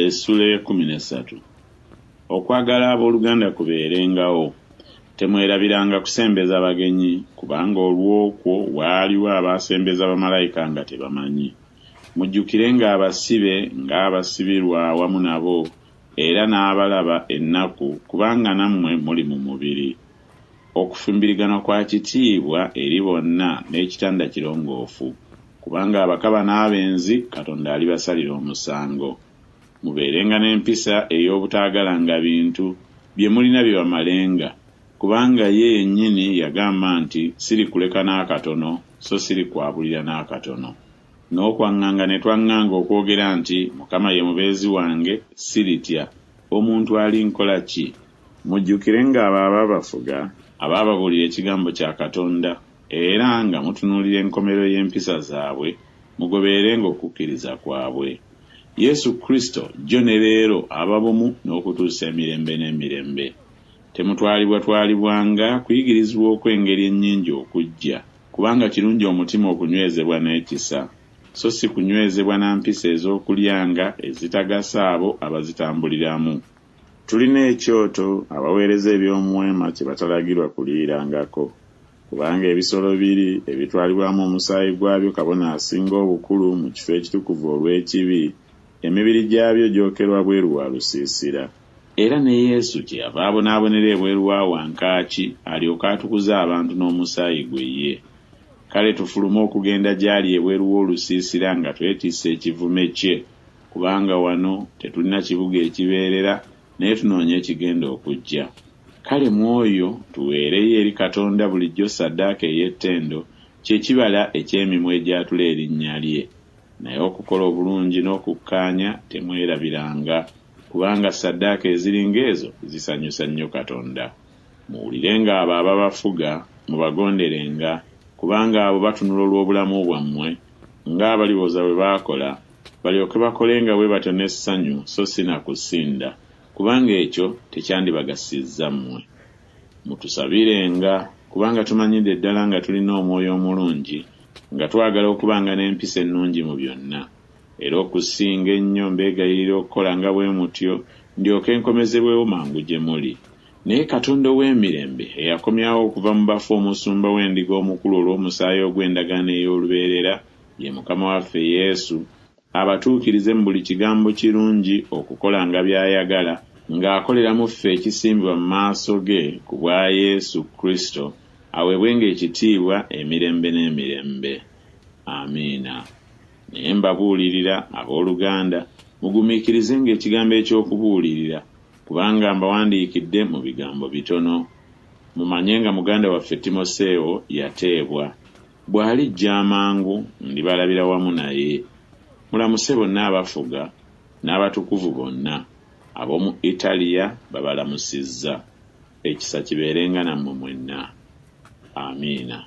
Essula 13. Okwagala abooluganda kubeerengawo. Temwerabiranga kusembeza bagenyi, kubanga olw'okwo waaliwo abaasembeza bamalayika nga tebamanyi. Mujjukirenga abasibe ng'abasibirwa awamu nabo, era n'abalaba ennaku, kubanga nammwe muli mu mubiri. Okufumbirigana kwa kitiibwa eri bonna n'ekitanda kirongoofu, kubanga abakaba n'abenzi Katonda alibasalira omusango. Mubeerenga n'empisa ey'obutaagalanga bintu bye mulina bye bamalenga, kubanga ye yennyini yagamba nti sirikuleka n'akatono, so sirikwabulira n'akatono. N'okwaŋŋanga ne twaŋŋanga okwogera nti Mukama ye mubeezi wange, siritya. Omuntu ali nkola ki? Mujjukirenga abo abaabafuga, abaababuulira ekigambo kya Katonda, era nga mutunuulira enkomerero y'empisa zaabwe, mugobeerenga okukkiriza kwabwe. Yesu Kristo jjo ne leero aba bumu n'okutuusa emirembe n'emirembe. Temutwalibwanga kuyigirizibwa okw'engeri ennyingi okujja, kubanga kirungi omutima okunywezebwa n'ekisa, so si kunywezebwa na mpisa ez'okulyanga ezitagasa abo abazitambuliramu. Tulina ekyoto abaweereza eby'omuwema kye batalagirwa kuliirangako, kubanga ebisolo biri ebitwalibwamu omusaayi gwabyo kabona asinga obukulu mu kifo ekitukuvu olw'ekibi, emibiri gyabyo gyokerwa bweru wa lusiisira. Era ne Yesu kyeyava abonaabonera ebweru wa wankaaki alyoke atukuze abantu n'omusaayi gwe ye. Kale tufulume okugenda gy'ali ebweru w'olusiisira nga twetiisa ekivume kye, kubanga wano tetulina kibuga ekibeerera, naye tunoonya ekigenda okujja. Kale mwoyo tuweereyo eri Katonda bulijjo ssaddaaka ey'ettendo, kye kibala eky'emimwa egyatula erinnya lye. Naye okukola obulungi n'okukkaanya temwerabiranga, kubanga ssaddaaka eziringa ezo zisanyusa nnyo Katonda. Muwulirenga abo ababafuga, mubagonderenga, kubanga abo batunula olw'obulamu bwammwe, ng'abaliboza bwe baakola, balyoke bakolenga bwe batyo n'essanyu, so si na kusinda, kubanga ekyo tekyandibagasizza mmwe. Mutusabirenga, kubanga tumanyidde ddala nga tulina omwoyo omulungi, nga twagala okubanga n'empisa ennungi mu byonna. Era okusinga ennyo mbeegayirira okukola nga bwe mutyo, ndyoke nkomezebwewo mangu gye muli. Naye Katonda ow'emirembe eyakomyawo okuva mu bafu omusumba w'endiga omukulu olw'omusaayi ogw'endagaano ey'olubeerera, ye Mukama waffe Yesu, abatuukirize mu buli kigambo kirungi okukola nga by'ayagala, ng'akolera mu ffe ekisimbibwa mu maaso ge ku bwa Yesu Kristo, aweebwenga ekitiibwa emirembe n'emirembe. Amiina. Naye mbabuulirira abooluganda, mugumiikirizenga ekigambo eky'okubuulirira, kubanga mbawandiikidde mu bigambo bitono. Mumanye nga muganda waffe Timoseewo yateebwa. Bw'alijja amangu ndibalabira wamu naye. Mulamuse bonna abafuga n'abatukuvu bonna. Ab'omu Italiya babalamusizza. Ekisa kibeerenga nammwe mwenna. Amiina.